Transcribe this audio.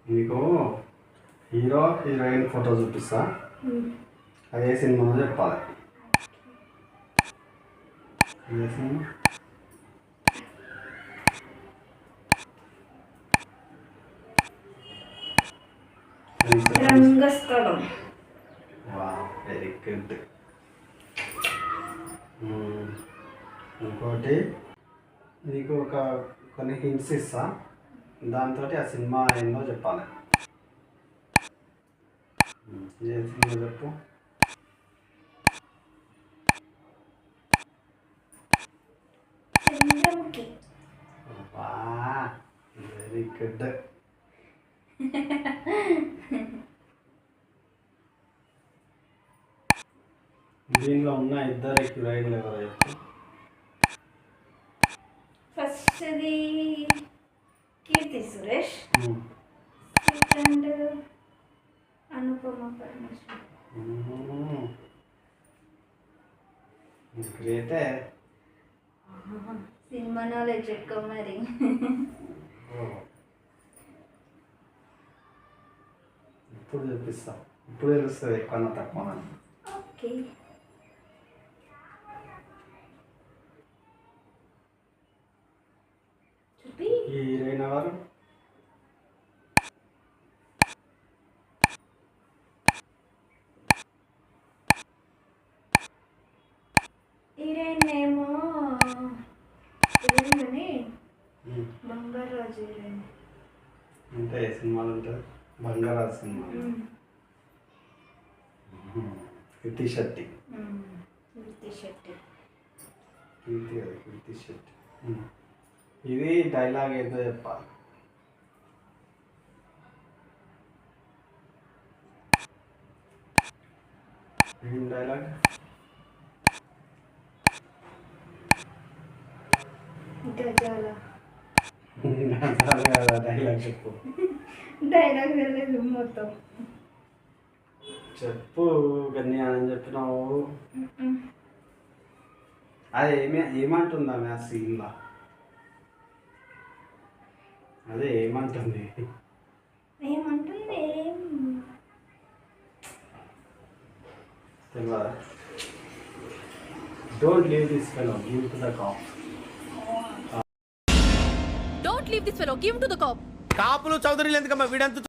నీకు hero heroine photo చూపిస్తా, అదే సినిమా చెప్పాలి. ఏ సినిమా? రంగస్థలం. Very good. ఇంకోటి నీకు కొన్ని హింట్స్ ఇస్తా, దాంతో ఆ సినిమా ఏందో చెప్పాలి. ఏ సినిమా చెప్పు. Very good. దీనిలో ఉన్న ఇద్దరు హీరోయిన్లు ఎవరో చెప్పు. ఫస్ట్ది కీర్తి సురేష్, సెకండ్ అనుపమ పరమేశ్వర్. గ్రేటే. సినిమా నాలెడ్జ్ ఎక్కువ మరి. ఇప్పుడు చూపిస్తాం, ఇప్పుడు తెలుస్తుంది ఎక్కువ తక్కువ. ఓకే. చూపి. ఈ హీరోయిన్ ఎవరు? హీరోయిన్ ఏమో హీరోయిన్ బంగారాజు హీరోయిన్. అంటే ఏ సినిమాలు ఉంటుంది? బంగారాజు సినిమా. కీర్తి శెట్టి. కీర్తి శెట్టి. కీర్తి శెట్టి. ఇది డైలాగ్ ఏదో చెప్పాలి. ఏం డైలాగ్? గజాల. డైలాగ్ చెప్పు. డైలాగ్ తెలియదు మొత్తం. చెప్పు. గన్ని అని చెప్పినావు. అది ఏమంటుందా ఆ సీన్లో? అదే ఏమంటుంది? ఏమంటుంది? తెలియదా? Don't leave this fellow, give to the cop. Don't leave this fellow, give him to the cop. కాపులు చౌదరిలు ఎందుకమ్మా, వీడంతా